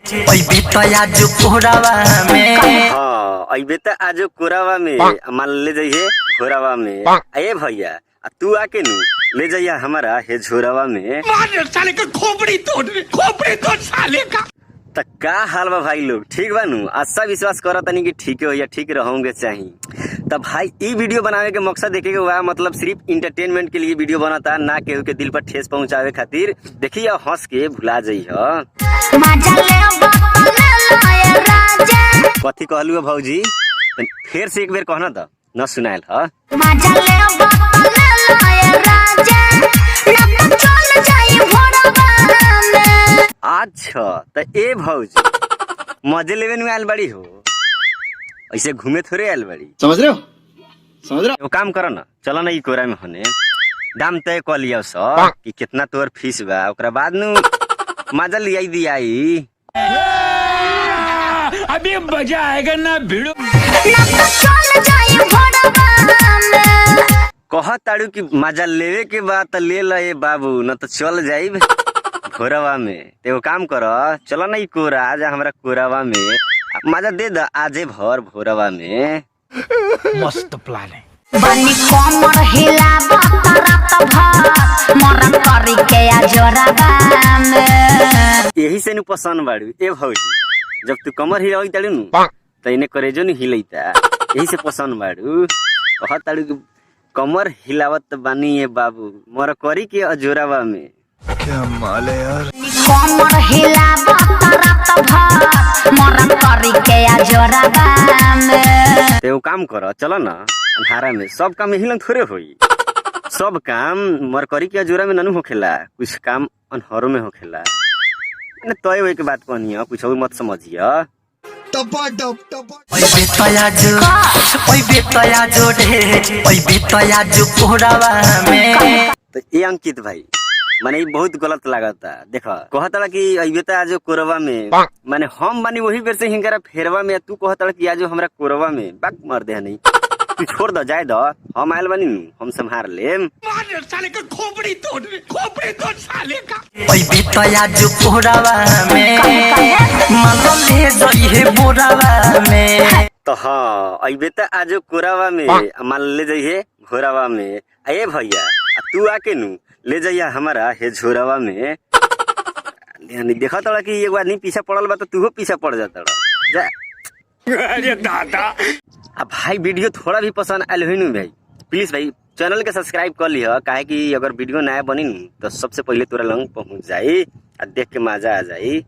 अइबे त आज कोरावा में हाँ अइबे त आज कोरावा में मान ले जाइए घोरावा में। अये भैया तू आके नु ले जाइया हमारा हे झोरावा में। साले का खोपड़ी तोड़ साले का। त का हाल बा भाई लोग, ठीक बा नु? आशा विश्वास करा तनी कि ठीक हो या ठीक रहोगे चाहिए। तब भाई ई वीडियो बनावे के मकसद देखे के हुआ, मतलब सिर्फ इंटरटेनमेंट के लिए वीडियो बनाता, ना केहू के दिल पर ठेस पहुंचावे खातिर। देखिए हंस के भुला जाइए। कथी कहलू भौजी? फिर से एक बेर कहना था, न सुनायल ह। अच्छा त ए भौजी मजे लेवे नु आयल बड़ी हो, ऐसे घूमे थोड़े आयल बड़ी। समझ रहे हो? वो काम करो ना, चलो ना ई कोरा में होने दाम तय कर लिया सब कि कितना तोर फीस बा, ओकरा बाद नु मजा लियाई दियाई। अभी मजा आएगा ना भिड़ो। कह ताड़ू कि मजा लेवे के बाद त ले ल ए बाबू, न तो चल जाइब घोरावा में। ते वो काम करो, चलो ना ई कोरा आजा हमरा कोरावा में, मजा दे द आजे भर भोरावा में। मस्त प्लान है। बनी कोमर हिलावा रात भर मरन करी के जोराबा में। यही से नु पसंद बाड़ू ए भौजी, जब तू कमर हिलाई ताड़ू नु त इने करेजो नु हिलैता, यही से पसंद बाड़ू। कह ताड़ू कि कमर हिलावत बानी ए बाबू, मर करी के अजोरावा में। क्या माल है यार। कोमर हिलावा रात भर मरन करी के जोराबा में। ते वो काम करो, चलो ना अंधारा में सब काम हिलन थोड़े होई। सब काम मरकरी के अजोरा में ननु होखेला, कुछ काम अनहरों में होखेला। ने तोय ओए के बात कहनी है, कुछ और मत समझिया। अइबे त आज अइबे त आज कोरावा में। तो ये अंकित भाई माने ई बहुत गलत लागता। देखो कहता कि अइबे त आज कोरवा में, माने हम बानी वही बेर से हिंगरा फेरवा में, तू कहता कि आज हमरा कोरवा में। बाक मर दे नहीं, तू छोड़ दो, जाए दो, हम आयल बानी, हम संभार लेम। साले का खोपड़ी तोड़ साले का। अइबे त आज कोरावा में मानो ले जाइए बोरावा में। तो हाँ अइबे त आज कोरावा में मान ले जाइए घोरावा में। अये भैया तू आके नु ले जाइया हमारा हे झोरावा में। देखा तड़ा कि एगो आदमी पीछा पड़ल बा, तो तू पीछा पड़ जाता जा। अरे दादा। अब भाई वीडियो थोड़ा भी पसंद आयल हुई नु भाई, प्लीज भाई चैनल के सब्सक्राइब कर लिया, काहे कि अगर वीडियो नया बनी तो सबसे पहले तोरा लंग पहुंच जाई, देख के मजा आ जाई।